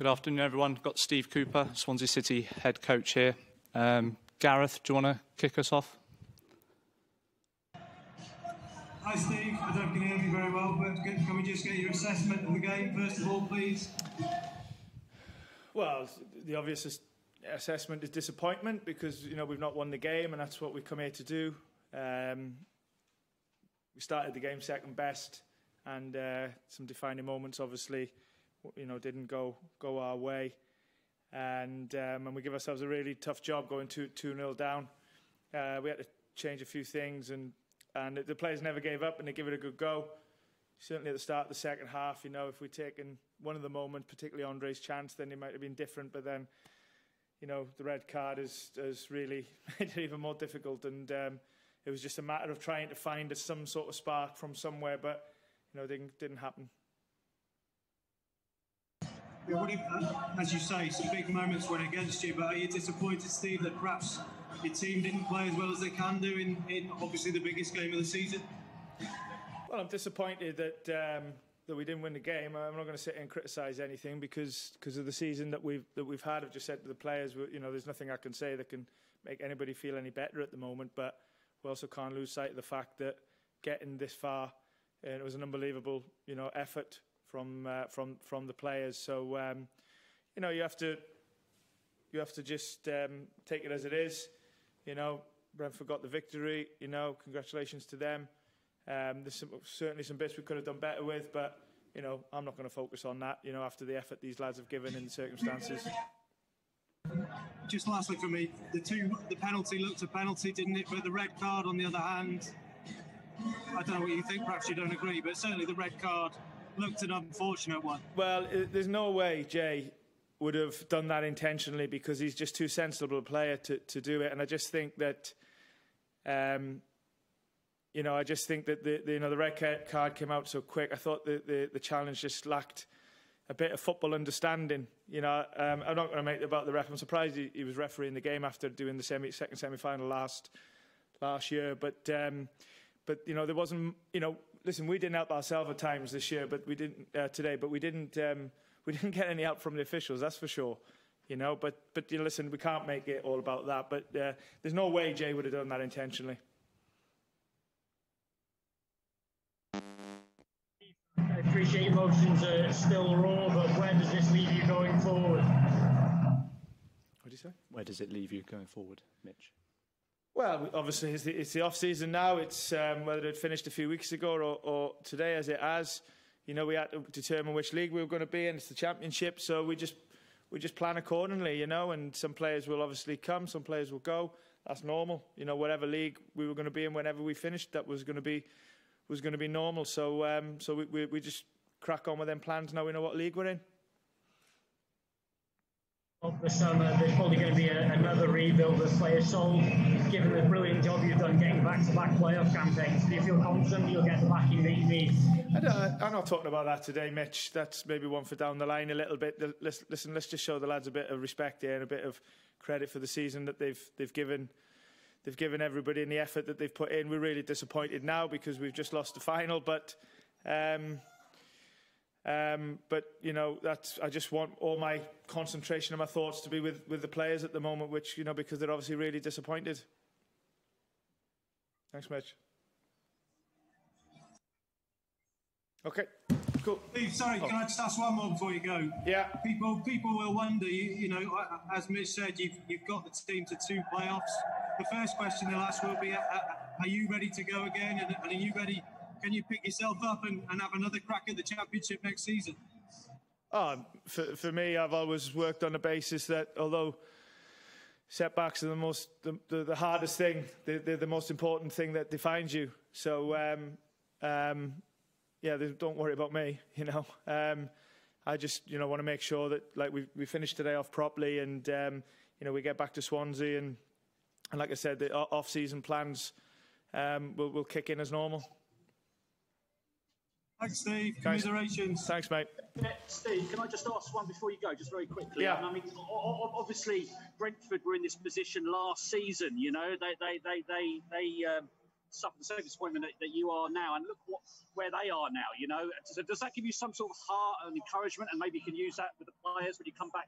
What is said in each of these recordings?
Good afternoon, everyone. Got Steve Cooper, Swansea City head coach here. Gareth, do you want to kick us off? Hi, Steve. I don't know if you can hear me very well, but can we just get your assessment of the game, first of all, please? Well, the obvious assessment is disappointment because, we've not won the game and that's what we come here to do. We started the game second best and some defining moments, obviously, didn't go our way. And we give ourselves a really tough job going 2-0 down. We had to change a few things and the players never gave up and they give it a good go. Certainly at the start of the second half, if we'd taken one of the moments, particularly Andre's chance, then it might have been different. But then, the red card has really made it even more difficult. And it was just a matter of trying to find some sort of spark from somewhere, but, didn't happen. Yeah, as you say, some big moments went against you, but are you disappointed, Steve, that perhaps your team didn't play as well as they can do in obviously the biggest game of the season? Well, I'm disappointed that we didn't win the game. I'm not going to sit here and criticise anything because of the season that we've had. I've just said to the players, there's nothing I can say that can make anybody feel any better at the moment. But we also can't lose sight of the fact that getting this far, and it was an unbelievable, effort from the players. So you have to just take it as it is. Brentford got the victory. Congratulations to them. There's certainly some bits we could have done better with, but I'm not going to focus on that. After the effort these lads have given in the circumstances. Just lastly for me, the penalty looked a penalty, didn't it? But the red card, on the other hand, I don't know what you think. Perhaps you don't agree, but certainly the red card looked an unfortunate one. Well, there's no way Jay would have done that intentionally because he's just too sensible a player to do it. And I just think that, the red card came out so quick. I thought the challenge just lacked a bit of football understanding. I'm not going to make it about the ref. I'm surprised he was refereeing the game after doing the second semi-final last year. But there wasn't. Listen, we didn't help ourselves at times this year, but we didn't today. But we didn't get any help from the officials. That's for sure. But listen, we can't make it all about that. But there's no way Jay would have done that intentionally. I appreciate emotions are still raw, but where does this leave you going forward? What do you say? Where does it leave you going forward, Mitch? Well, obviously it's the off-season now. It's whether it finished a few weeks ago or today as it has. We had to determine which league we were going to be in. It's the Championship, so we just plan accordingly, and some players will obviously come, some players will go. That's normal. Whatever league we were going to be in whenever we finished, that was going to be normal. So we just crack on with them plans now we know what league we're in. This summer, there's probably going to be another rebuild of players sold. Given the brilliant job you've done getting back-to-back playoff campaigns, do you feel confident you'll get the backing that you need? I'm not talking about that today, Mitch. That's maybe one for down the line a little bit. Listen, let's just show the lads a bit of respect here and a bit of credit for the season that they've given everybody and the effort that they've put in. We're really disappointed now because we've just lost the final, but I just want all my concentration and my thoughts to be with the players at the moment, which because they're obviously really disappointed. Thanks, Mitch. Okay, cool. Steve, sorry, can I just ask one more before you go? Yeah. People will wonder. As Mitch said, you've got the team to 2 playoffs. The first question they'll ask will be, are you ready to go again? And are you ready? Can you pick yourself up and have another crack at the Championship next season? For me, I've always worked on the basis that although setbacks are the hardest thing, they're the most important thing that defines you. So, don't worry about me. I just want to make sure that we finish today off properly and we get back to Swansea and like I said, the off-season plans will kick in as normal. Thanks, Steve. Commiserations. Thanks, mate. Steve, can I just ask one before you go, just very quickly? Yeah. I mean, obviously, Brentford were in this position last season. They suffered the same disappointment that you are now, and look where they are now. You know, so does that give you some sort of heart and encouragement, and maybe you can use that with the players when you come back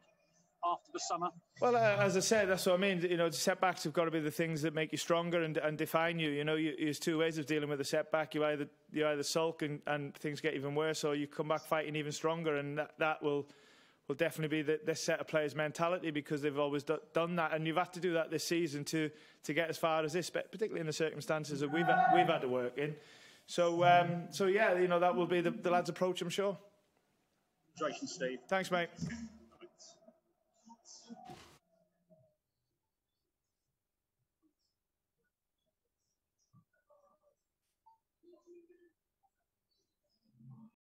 after the summer? Well, as I said, that's what I mean. You know, the setbacks have got to be the things that make you stronger and define you. You know, there's two ways of dealing with a setback. You either sulk and things get even worse, or you come back fighting even stronger, and that will definitely be this set of players' mentality, because they've always done that, and you've had to do that this season to get as far as this, particularly in the circumstances that we've had to work in. So yeah, you know, that will be the lads' approach, I'm sure. Congratulations, Steve. Thanks, mate.